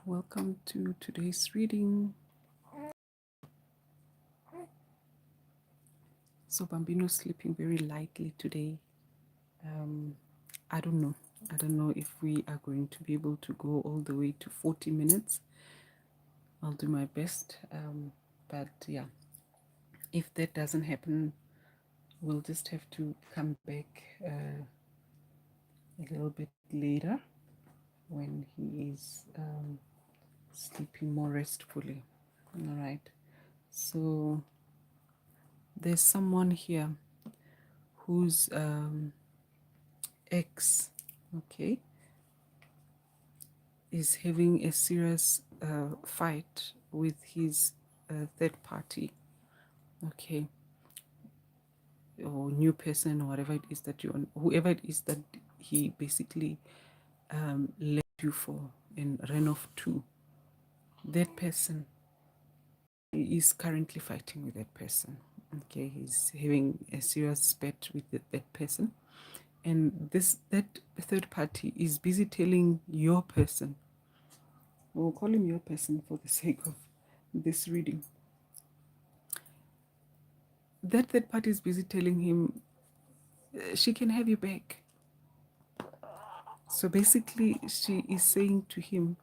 Welcome to today's reading. So Bambino's sleeping very lightly today. I don't know if we are going to be able to go all the way to 40 minutes. I'll do my best. But yeah, if that doesn't happen, we'll just have to come back a little bit later when he is sleeping more restfully. All right. So there's someone here whose ex, okay, is having a serious fight with his third party, okay, or new person, or whatever it is that whoever it is that he basically left you for and ran off to. That person is currently fighting with that person. Okay, he's having a serious spat with that person, and that third party is busy telling your person. We'll call him your person for the sake of this reading. That third party is busy telling him she can have you back. So basically, she is saying to him,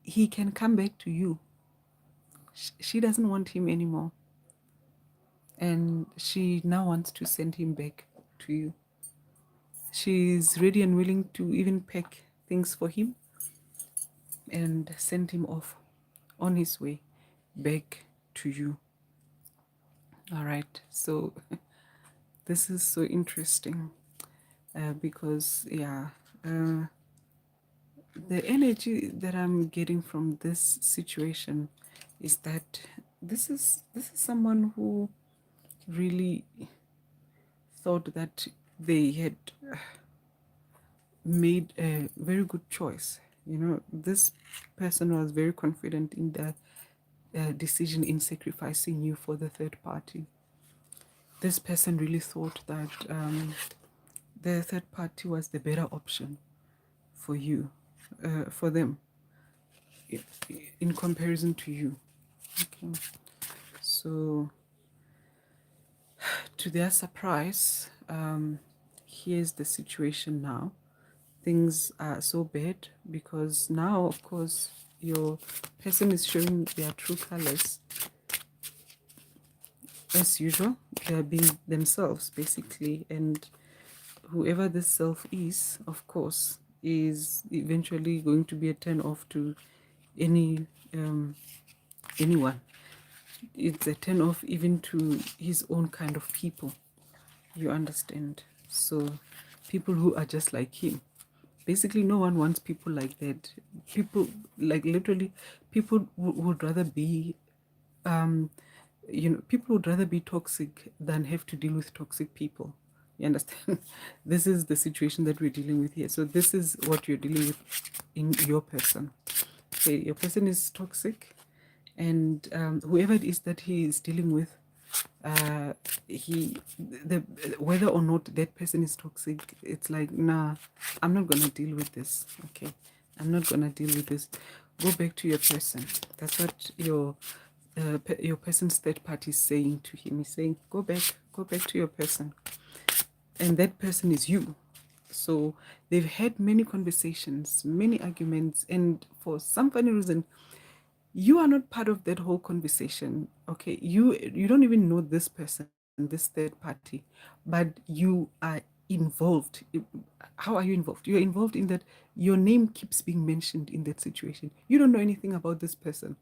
he can come back to you. She doesn't want him anymore. And she now wants to send him back to you. She's ready and willing to even pack things for him and send him off on his way back to you. All right. So this is so interesting because, yeah, the energy that I'm getting from this situation is that this is someone who really thought that they had made a very good choice. You know, this person was very confident in the decision in sacrificing you for the third party. This person really thought that the third party was the better option for you, for them, in comparison to you. Okay. So, to their surprise, here's the situation now. Things are so bad because now, of course, your person is showing their true colors. As usual, they're being themselves, basically, and whoever this self is, of course, is eventually going to be a turn off to anyone. It's a turn off even to his own kind of people. You understand? So people who are just like him. Basically, no one wants people like that. People, like, literally, people would rather be people would rather be toxic than have to deal with toxic people. You understand? This is the situation that we're dealing with here. So this is what you're dealing with in your person. Okay, your person is toxic, and whoever it is that he is dealing with, whether or not that person is toxic, it's like, nah, I'm not gonna deal with this. Okay, I'm not gonna deal with this. Go back to your person. That's what your person's third party is saying to him. He's saying, go back to your person, and that person is you. So they've had many conversations, many arguments, and for some funny reason, you are not part of that whole conversation. Okay, you don't even know this person, this third party, but you are involved. How are you involved? You're involved in that your name keeps being mentioned in that situation. You don't know anything about this person.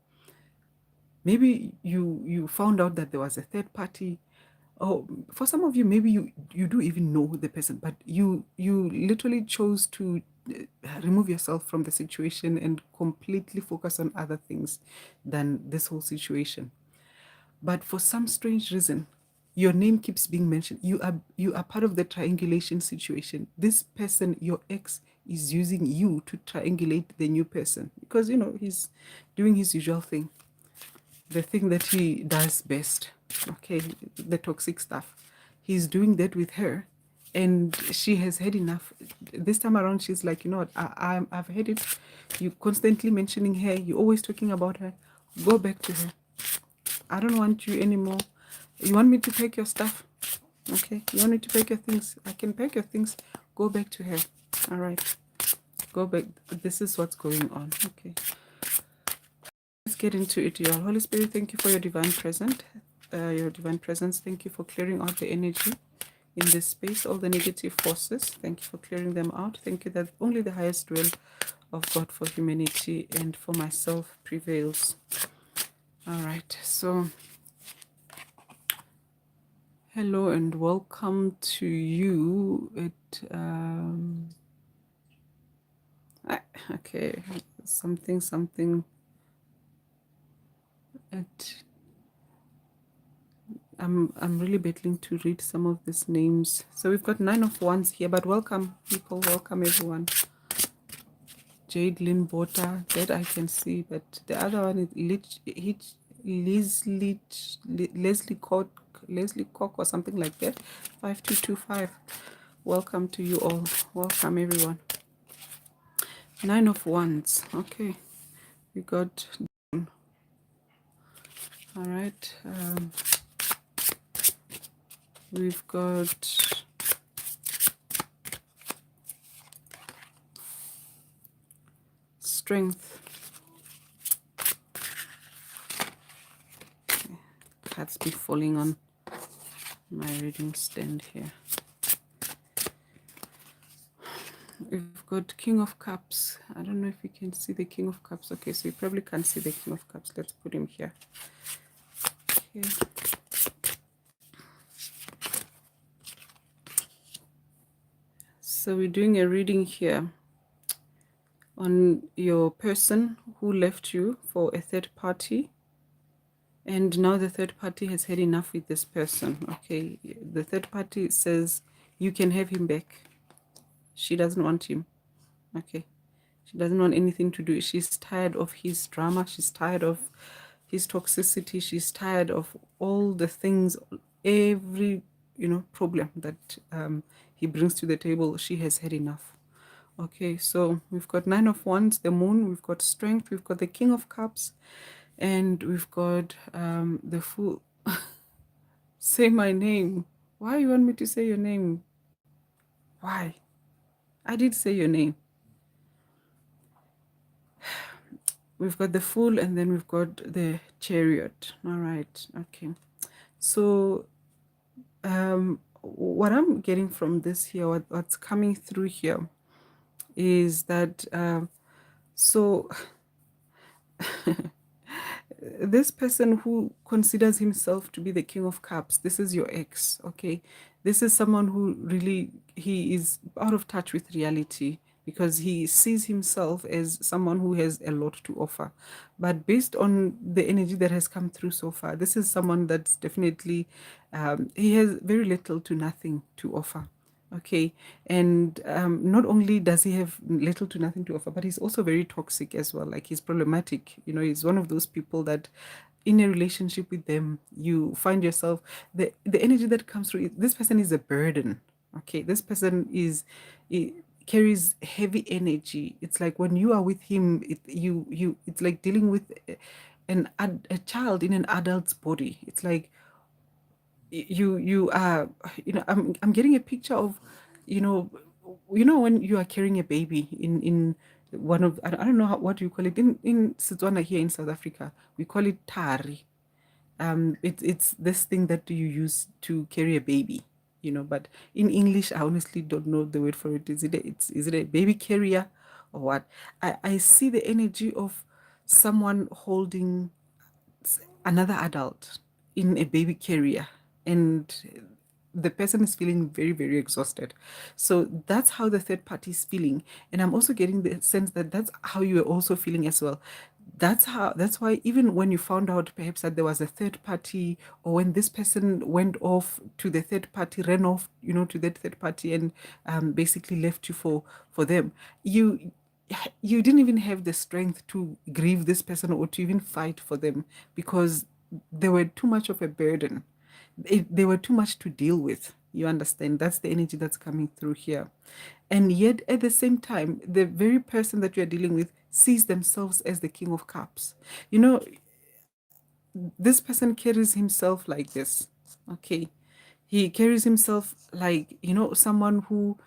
Maybe you found out that there was a third party. Oh, for some of you, maybe you do even know the person, but you literally chose to remove yourself from the situation and completely focus on other things than this whole situation. But for some strange reason, your name keeps being mentioned. You are part of the triangulation situation. This person, your ex, is using you to triangulate the new person because he's doing his usual thing, the thing that he does best. Okay, the toxic stuff. He's doing that with her, and she has had enough. this time around, she's like, you know what, I've had it. You constantly mentioning her. You're always talking about her. Go back to her. I don't want you anymore. You want me to pack your stuff? Okay. You want me to pack your things? I can pack your things. Go back to her. All right. Go back. This is what's going on. Okay. Let's get into it, y'all. Holy Spirit, thank you for your divine presence. Thank you for clearing out the energy in this space, all the negative forces. Thank you for clearing them out. Thank you that only the highest will of God for humanity and for myself prevails. All right. So, hello and welcome to you. Okay, something. I'm really battling to read some of these names. So we've got 9 of Wands here, but welcome people, welcome everyone. Jade Lynn Bota, that I can see, but the other one is Leslie Cock or something like that. 5225. Welcome to you all. Welcome everyone. 9 of Wands. Okay, we got. All right. We've got Strength. Okay. Cards be falling on my reading stand here. We've got King of Cups. I don't know if you can see the King of Cups. Okay, so you probably can't see the King of Cups. Let's put him here. Okay. So we're doing a reading here on your person who left you for a third party. And now the third party has had enough with this person. Okay, the third party says you can have him back. She doesn't want him. Okay, she doesn't want anything to do. She's tired of his drama. She's tired of his toxicity. She's tired of all the things, every problem that he brings to the table. She has had enough. Okay, so we've got 9 of Wands, the Moon. We've got Strength. We've got the King of Cups. And we've got the Fool. Say my name. Why you want me to say your name? Why? I did say your name. We've got the Fool and then we've got the Chariot. All right. Okay. So what I'm getting from this here, what's coming through here is that so this person who considers himself to be the King of Cups, this is your ex. Okay, this is someone who really, he is out of touch with reality because he sees himself as someone who has a lot to offer. But based on the energy that has come through so far, this is someone that's definitely he has very little to nothing to offer. Okay, and not only does he have little to nothing to offer, but he's also very toxic as well. Like, he's problematic. He's one of those people that in a relationship with them, you find yourself, the energy that comes through, this person is a burden. Okay, this person carries heavy energy. It's like when you are with him, it's like dealing with a child in an adult's body. It's like you are, I'm getting a picture of, when you are carrying a baby in one of, I don't know what you call it in Setswana. Here in South Africa we call it tari. It's this thing that you use to carry a baby, but in English I honestly don't know the word for it. Is it a baby carrier or what? I see the energy of someone holding another adult in a baby carrier, and the person is feeling very, very exhausted. So that's how the third party is feeling. And I'm also getting the sense that that's how you are also feeling as well. That's why even when you found out perhaps that there was a third party, or when this person went off to the third party, ran off, to that third party, and basically left you for them, you didn't even have the strength to grieve this person or to even fight for them, because they were too much of a burden. They were too much to deal with. You understand? That's the energy that's coming through here. And yet, at the same time, the very person that you're dealing with sees themselves as the King of Cups. You know, this person carries himself like this. Okay. He carries himself like, someone who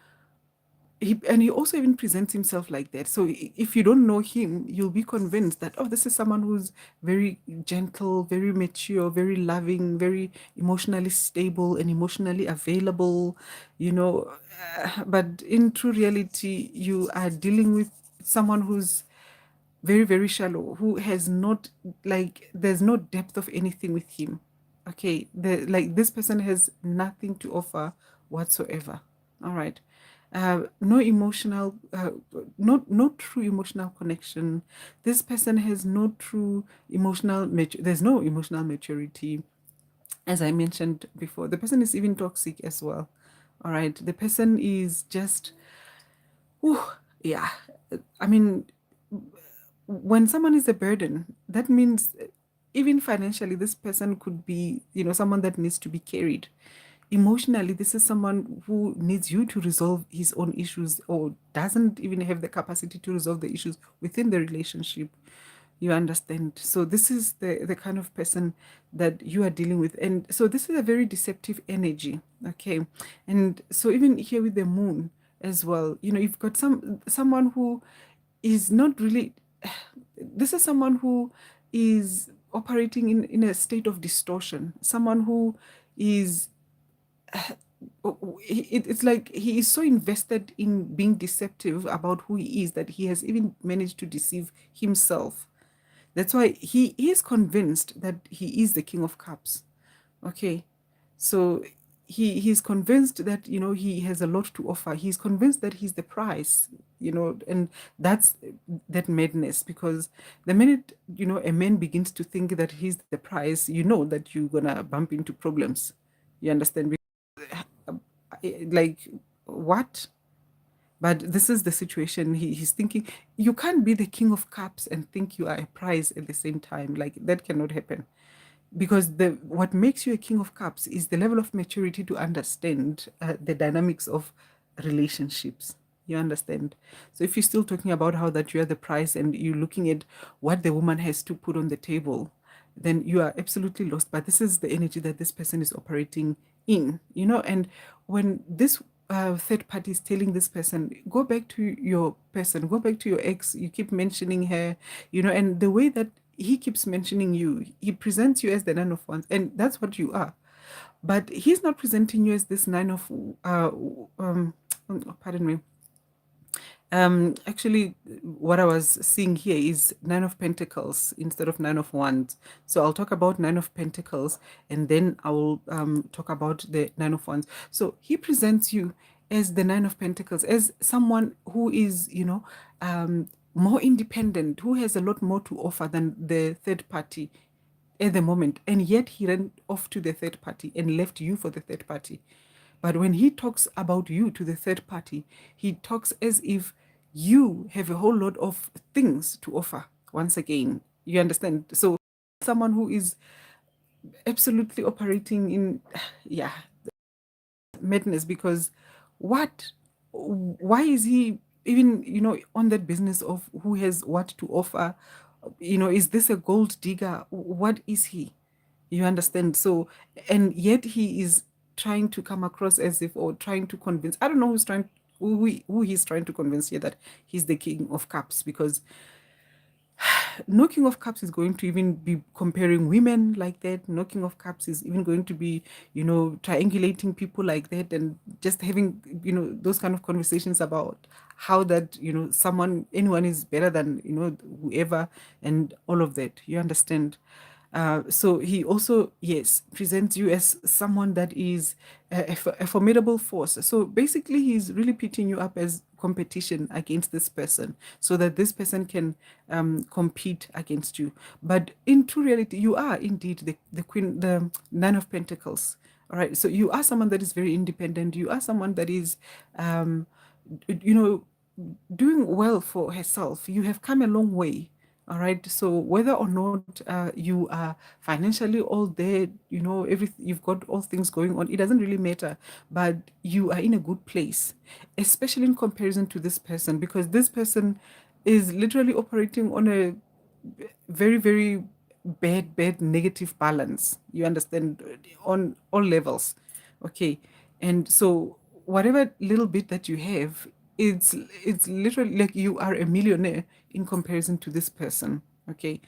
and he also even presents himself like that. So if you don't know him, you'll be convinced that, oh, this is someone who's very gentle, very mature, very loving, very emotionally stable and emotionally available, you know. But in true reality, you are dealing with someone who's very, very shallow, who has not, like, there's no depth of anything with him. Okay. This person has nothing to offer whatsoever. All right. No emotional, no true emotional connection. This person has no true there's no emotional maturity. As I mentioned before, the person is even toxic as well. All right. The person is just, whew, yeah. I mean, when someone is a burden, that means even financially, this person could be, someone that needs to be carried. Emotionally, this is someone who needs you to resolve his own issues, or doesn't even have the capacity to resolve the issues within the relationship. You understand? So this is the kind of person that you are dealing with. And so this is a very deceptive energy. Okay. And so even here with the moon as well, you've got someone who is not really, this is someone who is operating in a state of distortion, someone who is, it's like he is so invested in being deceptive about who he is that he has even managed to deceive himself. That's why he is convinced that he is the King of Cups. Okay. So he's convinced that, he has a lot to offer. He's convinced that he's the prize, and that's that madness, because the minute, a man begins to think that he's the prize, that you're gonna bump into problems. You understand? Like, what? But this is the situation. He's thinking you can't be the King of Cups and think you are a prize at the same time. Like, that cannot happen, because the what makes you a King of Cups is the level of maturity to understand the dynamics of relationships. You understand? So if you're still talking about how that you are the prize and you're looking at what the woman has to put on the table, then you are absolutely lost. But this is the energy that this person is operating in, and when this third party is telling this person, go back to your person, go back to your ex, you keep mentioning her, and the way that he keeps mentioning you, he presents you as the Nine of Wands, and that's what you are. But he's not presenting you as this Nine of, pardon me, actually, what I was seeing here is Nine of Pentacles instead of Nine of Wands. So I'll talk about Nine of Pentacles, and then I will talk about the Nine of Wands. So he presents you as the Nine of Pentacles, as someone who is, more independent, who has a lot more to offer than the third party at the moment. And yet he ran off to the third party and left you for the third party. But when he talks about you to the third party, he talks as if you have a whole lot of things to offer. Once again, you understand? So someone who is absolutely operating in, yeah, madness, because what? Why is he even, on that business of who has what to offer? Is this a gold digger? What is he? You understand? So, and yet he is trying to come across as if, or trying to convince, I don't know who he's trying to convince here that he's the King of Cups, because no King of Cups is going to even be comparing women like that. No King of Cups is even going to be, triangulating people like that, and just having, those kind of conversations about how that, anyone is better than, whoever, and all of that. You understand? So he also, yes, presents you as someone that is a formidable force. So basically, he's really pitching you up as competition against this person, so that this person can compete against you. But in true reality, you are indeed the queen, the Nine of Pentacles. All right. So you are someone that is very independent. You are someone that is, you know, doing well for herself. You have come a long way. All right. So whether or not you are financially all there, you know, everything, you've got all things going on, it doesn't really matter. But you are in a good place, especially in comparison to this person, because this person is literally operating on a very, very bad negative balance. You understand, on all levels. Okay. And so whatever little bit that you have, it's literally like you are a millionaire in comparison to this person. Okay.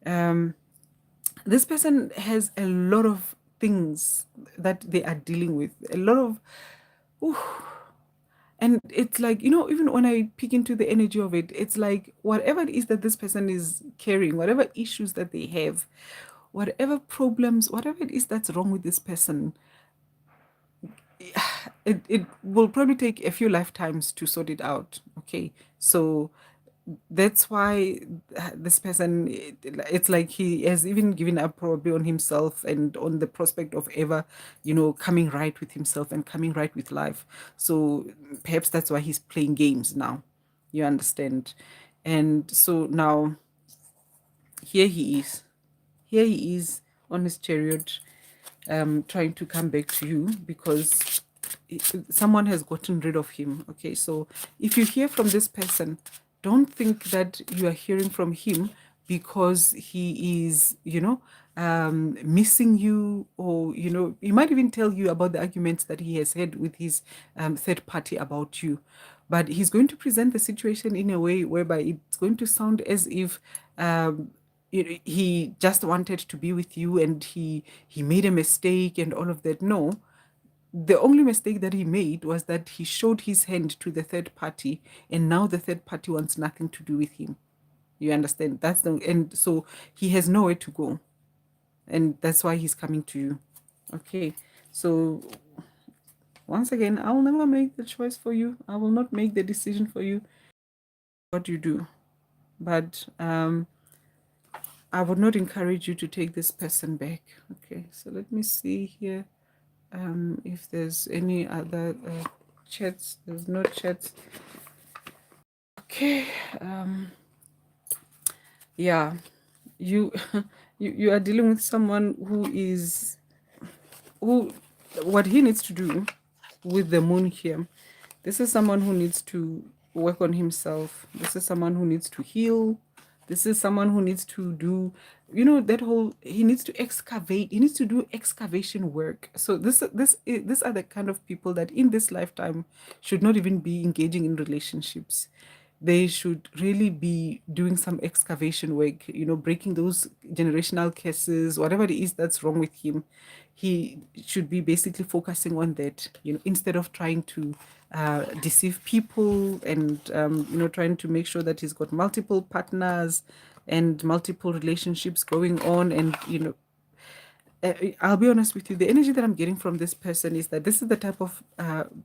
um this person has a lot of things that they are dealing with, a lot of, ooh, and it's like, you know, even when I peek into the energy of it, it's like whatever it is that this person is carrying, whatever issues that they have, whatever problems, whatever it is that's wrong with this person, it will probably take a few lifetimes to sort it out. Okay. So that's why this person, it's like he has even given up probably on himself and on the prospect of ever, you know, coming right with himself and coming right with life. So perhaps that's why he's playing games now. You understand? And so now here he is. Here he is on his chariot, trying to come back to you because someone has gotten rid of him. Okay, so if you hear from this person, don't think that you are hearing from him because he is, you know, missing you, or, you know, he might even tell you about the arguments that he has had with his third party about you. But he's going to present the situation in a way whereby it's going to sound as if he just wanted to be with you and he made a mistake and all of that. No, the only mistake that he made was that he showed his hand to the third party, and now the third party wants nothing to do with him. You understand? That's the, and so he has nowhere to go, and that's why he's coming to you. Okay, so once again, I will never make the choice for you. I will not make the decision for you what you do, but I would not encourage you to take this person back. Okay, so let me see here. If there's any other chats. There's no chats. Okay. Yeah, you you are dealing with someone who is, who, what he needs to do with the moon here, this is someone who needs to work on himself. This is someone who needs to heal. This is someone who needs to do, you know, that whole, he needs to excavate, he needs to do excavation work. So these are the kind of people that in this lifetime should not even be engaging in relationships. They should really be doing some excavation work, you know, breaking those generational curses, whatever it is that's wrong with him. He should be basically focusing on that, you know, instead of trying to deceive people and, you know, trying to make sure that he's got multiple partners and multiple relationships going on. And, you know, I'll be honest with you, the energy that I'm getting from this person is that this is the type of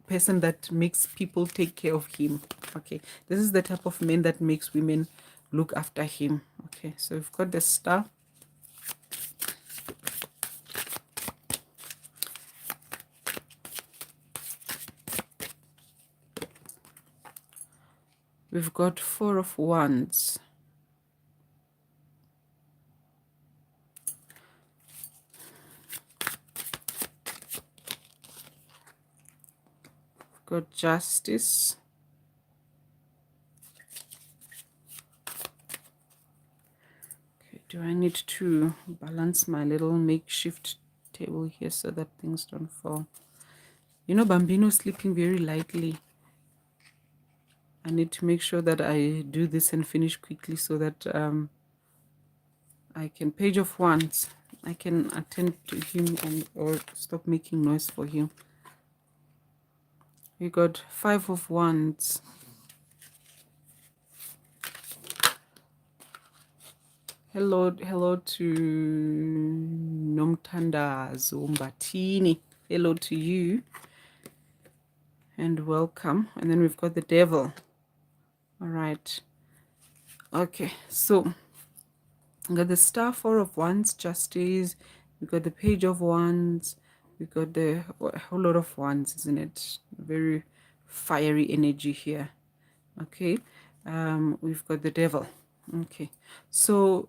person that makes people take care of him. Okay, this is the type of man that makes women look after him. Okay, so we've got the star. We've got Four of Wands. We've got Justice. Okay, do I need to balance my little makeshift table here so that things don't fall? You know, Bambino sleeping very lightly. I need to make sure that I do this and finish quickly so that I can, Page of Wands, I can attend to him and or stop making noise for him. We got Five of Wands. Hello to Nomtanda Zombatini. Hello to you and welcome. And then we've got the Devil. All right. Okay, so we got the Star, Four of Wands, Justice. We got the Page of Wands. We got the a whole lot of wands, isn't it? Very fiery energy here. Okay, we've got the Devil. Okay. So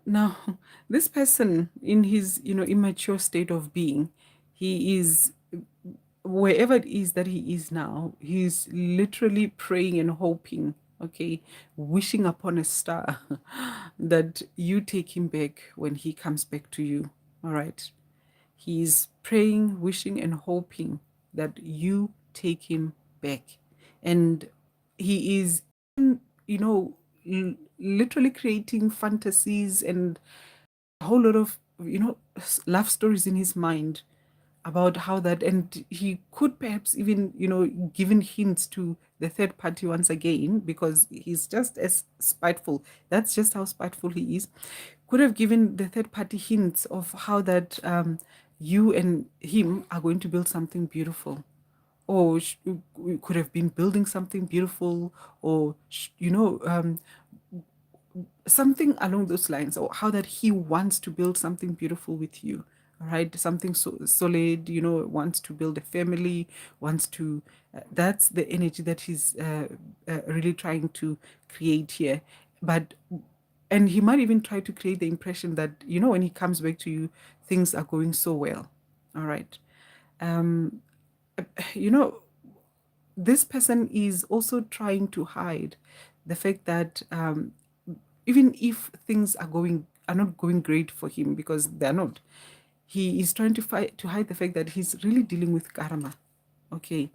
now, this person in his, immature state of being, he is, wherever it is that he is now, he's literally praying and hoping, okay, wishing upon a star that you take him back when he comes back to you. All right. He's praying, wishing, and hoping that you take him back. And he is, you know, literally creating fantasies and a whole lot of, love stories in his mind about how that, and he could perhaps even, given hints to the third party once again, because he's just as spiteful. That's just how spiteful he is. Could have given the third party hints of how that, you and him are going to build something beautiful, or we could have been building something beautiful, or something along those lines, or how that he wants to build something beautiful with you. All right, something so solid, wants to build a family, wants to, that's the energy that he's really trying to create here. But, and he might even try to create the impression that, when he comes back to you, things are going so well. All right. um you know this person is also trying to hide the fact that, even if things are not going great for him, because they're not, he is trying to fight to hide the fact that he's really dealing with karma. Okay,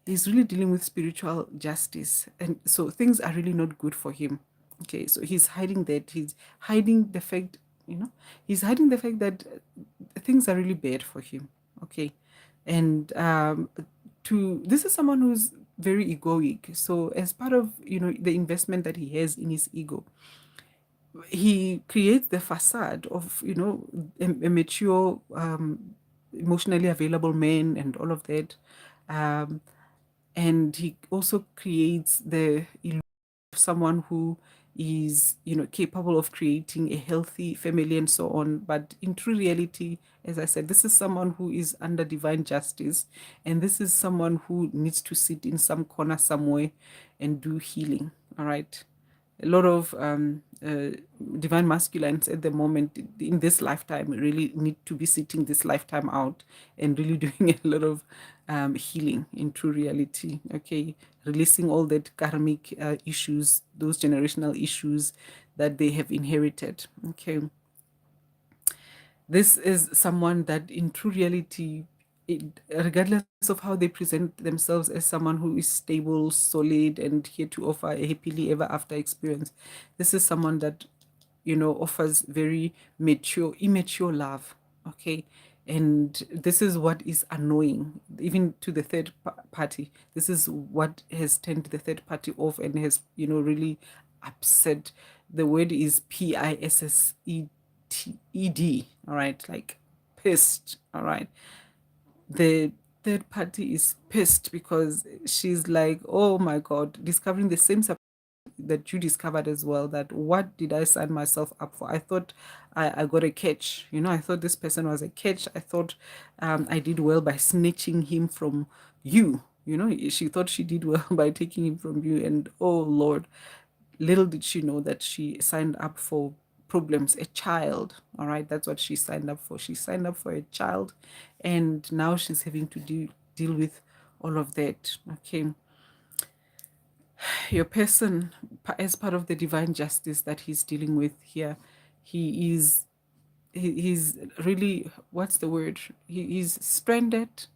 he's really dealing with spiritual justice, and so things are really not good for him. Okay, so he's hiding that. He's hiding the fact, he's hiding the fact that, things are really bad for him. Okay, and, to this is someone who's very egoic. So as part of, the investment that he has in his ego, he creates the facade of, a mature, emotionally available man and all of that. um, and he also creates the illusion of someone who is, capable of creating a healthy family and so on. But in true reality, as I said, this is someone who is under divine justice, and this is someone who needs to sit in some corner somewhere and do healing. All right, a lot of, divine masculines at the moment in this lifetime really need to be sitting this lifetime out and really doing a lot of, healing in true reality. Okay, releasing all that karmic, issues, those generational issues that they have inherited. Okay, this is someone that in true reality, regardless of how they present themselves as someone who is stable, solid, and here to offer a happily ever after experience, this is someone that, offers very immature love. Okay, and this is what is annoying even to the third party. This is what has turned the third party off and has, really upset. The word is PISSED. All right, like pissed. All right, the third party is pissed because she's like, oh my god, discovering the same that you discovered as well, that what did I sign myself up for? I thought I got a catch. I thought this person was a catch. I thought, I did well by snatching him from you. She thought she did well by taking him from you. And oh Lord, little did she know that she signed up for problems, a child. All right, that's what she signed up for. She signed up for a child, and now she's having to deal with all of that. Okay, your person, as part of the divine justice that he's dealing with here, he's really, what's the word, he is stranded,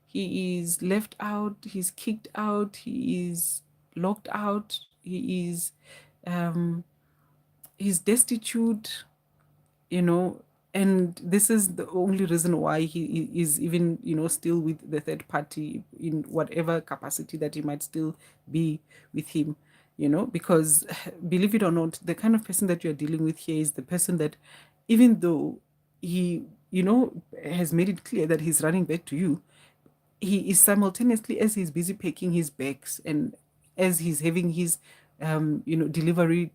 he is left out, he's kicked out, he is locked out, um he's destitute, you know and this is the only reason why he is even, still with the third party in whatever capacity that he might still be with him, because believe it or not, the kind of person that you're dealing with here is the person that, even though he, has made it clear that he's running back to you, he is simultaneously, as he's busy packing his bags and as he's having his, delivery,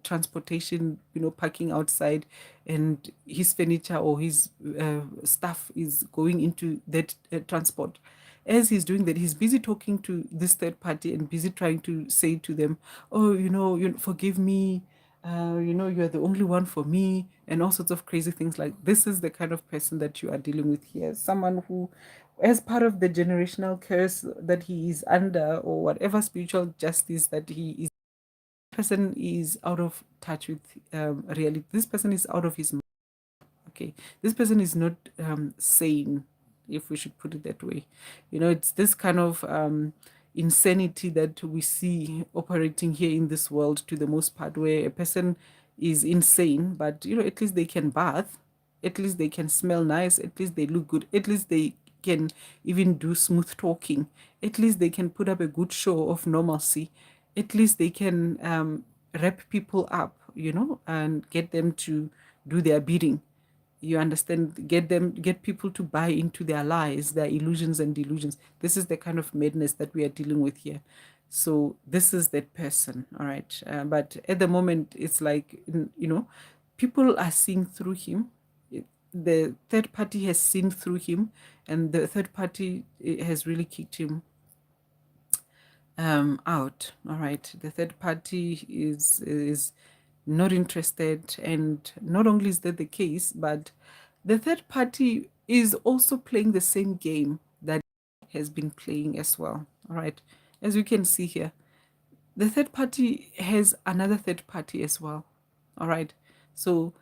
transportation, parking outside, and his furniture or his, stuff is going into that, transport. As he's doing that, he's busy talking to this third party and busy trying to say to them, oh, forgive me, you're the only one for me, and all sorts of crazy things. Like, this is the kind of person that you are dealing with here. Someone who, as part of the generational curse that he is under, or whatever spiritual justice that he is, person is out of touch with reality. This person is out of his mind. Okay, this person is not sane, if we should put it that way. It's this kind of insanity that we see operating here in this world, to the most part, where a person is insane, but at least they can bath, at least they can smell nice, at least they look good, at least they can even do smooth talking, at least they can put up a good show of normalcy, at least they can wrap people up, and get them to do their bidding. You understand? Get people to buy into their lies, their illusions and delusions. This is the kind of madness that we are dealing with here. So this is that person. All right. But at the moment, it's like, people are seeing through him. The third party has seen through him, and the third party has really kicked him out. All right. The third party is not interested, and not only is that the case, but the third party is also playing the same game that has been playing as well. All right. As you can see here, the third party has another third party as well. All right. So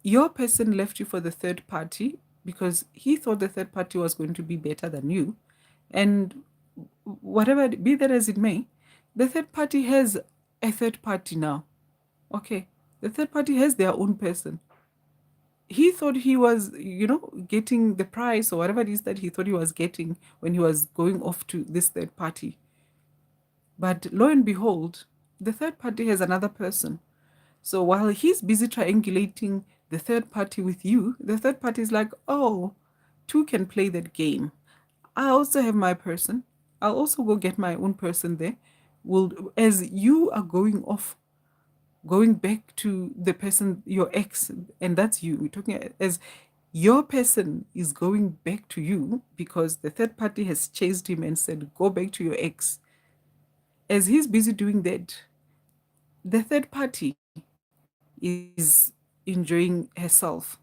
your person left you for the third party because he thought the third party was going to be better than you. And whatever, be that as it may, the third party has a third party now. Okay. The third party has their own person. He thought he was, getting the price or whatever it is that he thought he was getting when he was going off to this third party. But lo and behold, the third party has another person. So while he's busy triangulating the third party with you, the third party is like, oh, two can play that game. I also have my person. I'll also go get my own person there. As you are going off, going back to the person, your ex, and that's you. We're talking as your person is going back to you because the third party has chased him and said, go back to your ex. As he's busy doing that, the third party is enjoying herself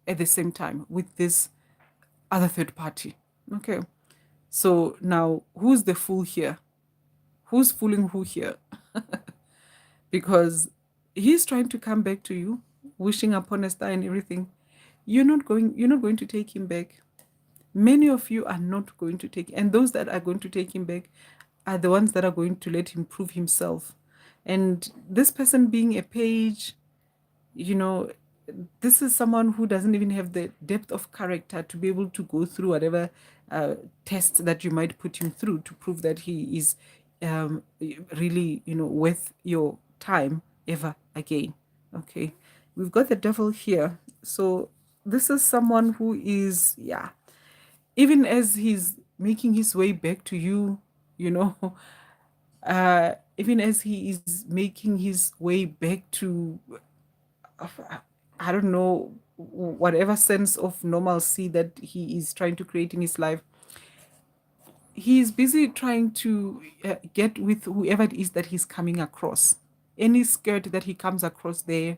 at the same time with this other third party. Okay. So now, who's the fool here? Who's fooling who here? Because he's trying to come back to you, wishing upon a star and everything. You're not going to take him back. Many of you are not going to take, and those that are going to take him back are the ones that are going to let him prove himself. And this person being a page, you know, this is someone who doesn't even have the depth of character to be able to go through whatever test that you might put him through to prove that he is really, worth your time ever again. Okay, we've got the devil here. So this is someone who is, yeah, even as he's making his way back to you, you know, even as he is making his way back to, I don't know, whatever sense of normalcy that he is trying to create in his life, he's busy trying to get with whoever it is that he's coming across. Any skirt that he comes across there,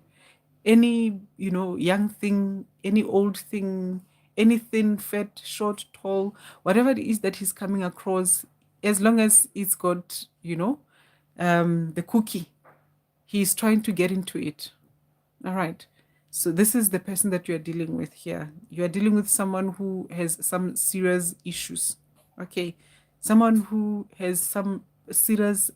any, young thing, any old thing, any thin, fat, short, tall, whatever it is that he's coming across, as long as it's got, the cookie, he's trying to get into it. All right. So this is the person that you are dealing with here. You are dealing with someone who has some serious issues. Okay. Someone who has some serious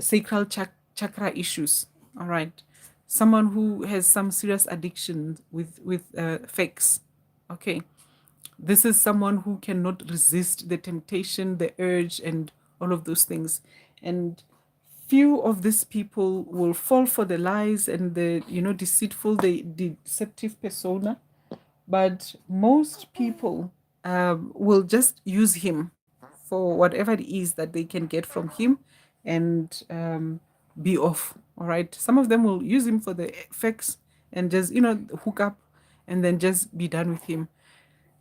sacral chakra issues. All right. Someone who has some serious addiction with fakes. Okay. This is someone who cannot resist the temptation, the urge, and all of those things. And few of these people will fall for the lies and the, deceitful, the deceptive persona. But most people will just use him for whatever it is that they can get from him, and be off. All right. Some of them will use him for the effects and just, hook up and then just be done with him.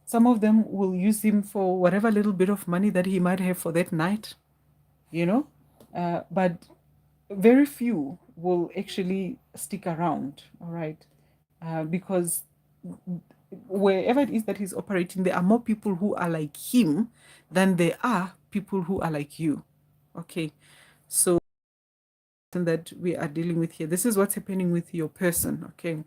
Some of them will use him for whatever little bit of money that he might have for that night, but very few will actually stick around, all right? Because wherever it is that he's operating, there are more people who are like him than there are people who are like you. Okay. So that we are dealing with here. This is what's happening with your person. Okay.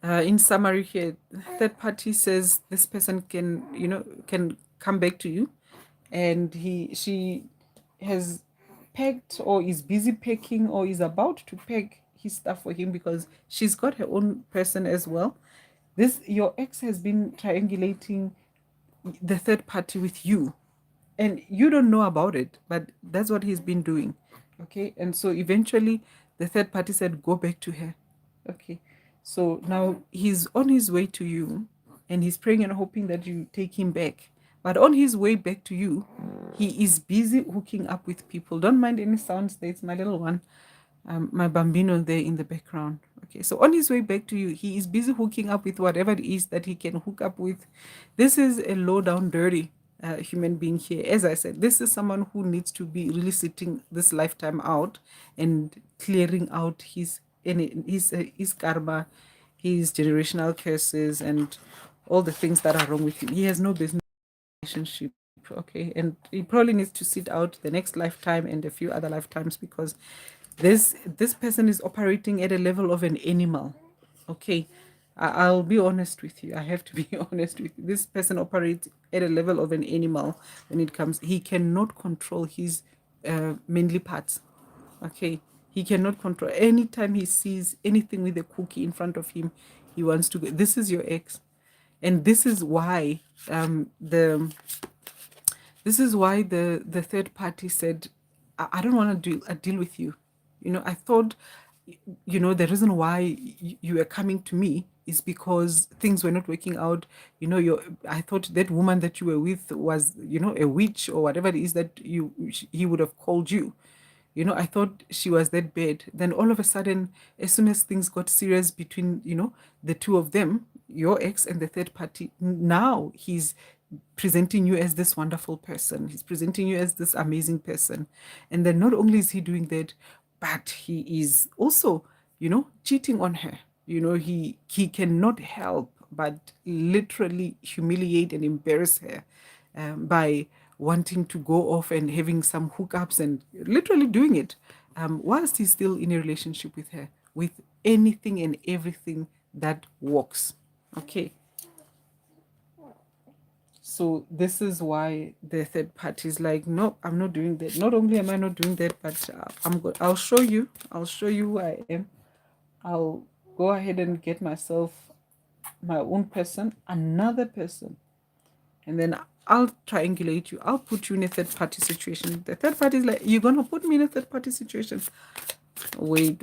In summary here, third party says this person can, can come back to you, and she has packed or is busy packing or is about to pack his stuff for him because she's got her own person as well. This your ex has been triangulating the third party with you, and you don't know about it, but that's what he's been doing. Okay. And so eventually the third party said go back to her. Okay. So now he's on his way to you, and he's praying and hoping that you take him back. But on his way back to you, he is busy hooking up with people. Don't mind any sounds there, it's my little one, my bambino there in the background. Okay, so on his way back to you, he is busy hooking up with whatever it is that he can hook up with. This is a low down, dirty human being here. As I said, this is someone who needs to be really sitting this lifetime out and clearing out his karma, his generational curses, and all the things that are wrong with him. He has no business relationship. Okay, and he probably needs to sit out the next lifetime and a few other lifetimes, because this person is operating at a level of an animal. Okay, I'll be honest with you. I have to be honest with you. This person operates at a level of an animal when it comes. He cannot control his manly parts. Okay, he cannot control. Anytime he sees anything with a cookie in front of him, he wants to go. This is your ex, and this is why the third party said, I don't want to do a deal with you. I thought, the reason why you were coming to me is because things were not working out. I thought that woman that you were with was, a witch or whatever it is that he would have called you. I thought she was that bad. Then all of a sudden, as soon as things got serious between, the two of them, your ex and the third party, now he's presenting you as this wonderful person. He's presenting you as this amazing person. And then not only is he doing that, but he is also, cheating on her. He cannot help but literally humiliate and embarrass her, by wanting to go off and having some hookups and literally doing it, whilst he's still in a relationship with her, with anything and everything that works. Okay. So this is why the third party is like, no, I'm not doing that. Not only am I not doing that, but I'm good. I'll show you. I'll show you who I am. I'll go ahead and get myself my own person, another person, and then I'll triangulate you. I'll put you in a third party situation. The third party is like, you're gonna put me in a third party situation. Wait.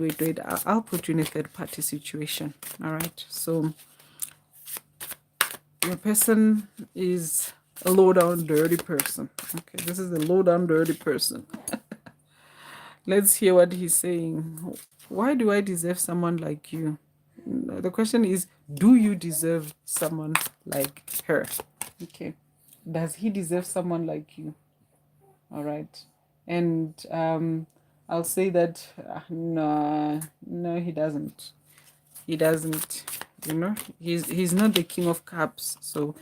I'll put you in a third party situation. All right. So your person is a low down dirty person. Okay, this is a low down dirty person. Let's hear what he's saying. Why do I deserve someone like you? The question is, do you deserve someone like her? Okay. Does he deserve someone like you? All right. And I'll say that no, he doesn't. He doesn't. He's not the king of cups. So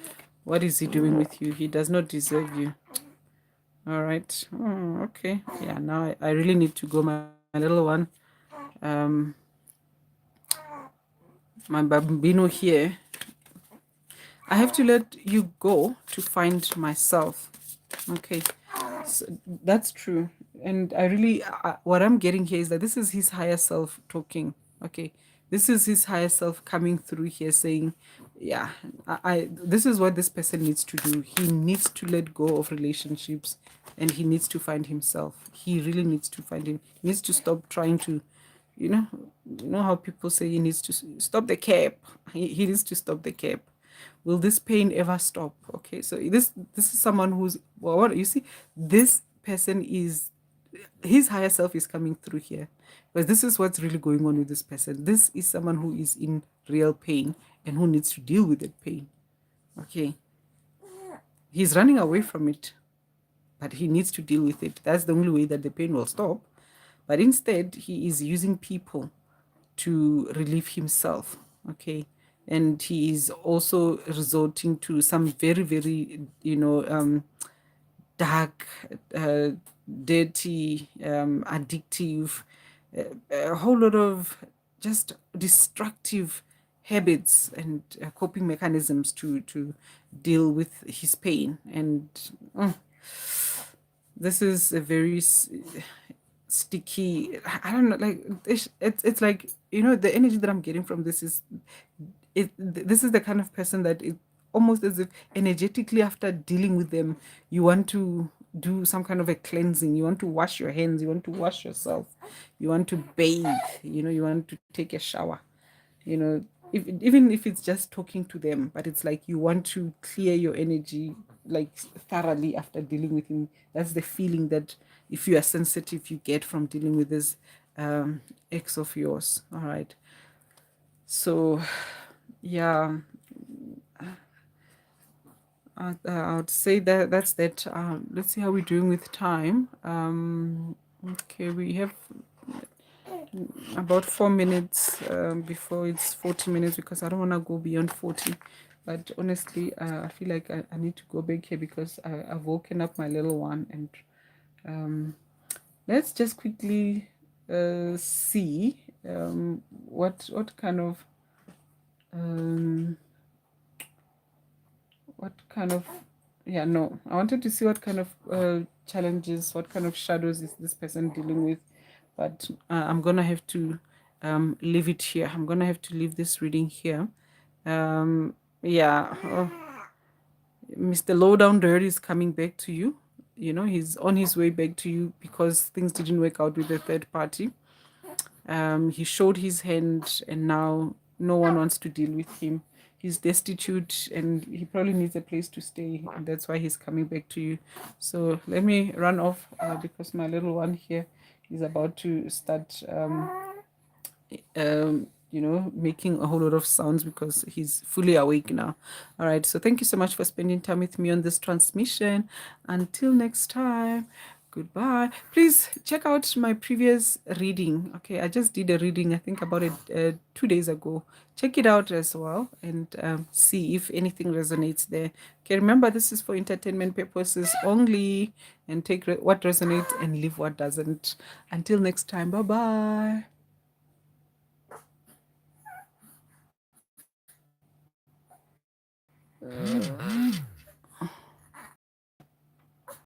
what is he doing with you? He does not deserve you. All right. Oh, okay. Yeah. Now I really need to go, my little one. My bambino here. I have to let you go to find myself. Okay. So that's true. And I really, what I'm getting here is that this is his higher self talking. Okay. This is his higher self coming through here saying, yeah, this is what this person needs to do. He needs to let go of relationships, and he needs to find himself. He really needs to find him. He needs to stop trying to, you know how people say he needs to stop the cap. He needs to stop the cap. Will this pain ever stop? Okay, so this is someone who's, well, what you see, this person is, his higher self is coming through here, because this is what's really going on with this person. This is someone who is in real pain and who needs to deal with that pain. Okay, he's running away from it, but he needs to deal with it. That's the only way that the pain will stop. but instead he is using people to relieve himself. Okay. And he is also resorting to some very, very, dark, uh, dirty, addictive, a whole lot of just destructive habits and coping mechanisms to deal with his pain. And this is a very sticky. I don't know, like it's like, the energy that I'm getting from this is this is the kind of person that it almost as if energetically after dealing with them, you want to do some kind of a cleansing. You want to wash your hands, you want to wash yourself, you want to bathe, you want to take a shower, even if it's just talking to them, but it's like you want to clear your energy like thoroughly after dealing with him. That's the feeling that, if you are sensitive, you get from dealing with this ex of yours. All right. So, yeah, I would say that that's that. Let's see how we're doing with time. Okay, we have about 4 minutes before it's 40 minutes, because I don't want to go beyond 40. But honestly, I feel like I need to go back here because I've woken up my little one. And let's just quickly see what kind of um, what kind of yeah, no, I wanted to see what kind of challenges, what kind of shadows is this person dealing with. But I'm gonna have to leave it here. I'm gonna have to leave this reading here. Yeah. Mr. Lowdown Dirt is coming back to you. He's on his way back to you because things didn't work out with the third party. He showed his hand, and now no one wants to deal with him. He's destitute and he probably needs a place to stay, and that's why he's coming back to you. So let me run off because my little one here is about to start making a whole lot of sounds because he's fully awake now. All right. So thank you so much for spending time with me on this transmission. Until next time, goodbye. Please check out my previous reading. Okay. I just did a reading, I think about it 2 days ago. Check it out as well and see if anything resonates there. Okay. Remember, this is for entertainment purposes only, and take what resonates and leave what doesn't. Until next time. Bye bye.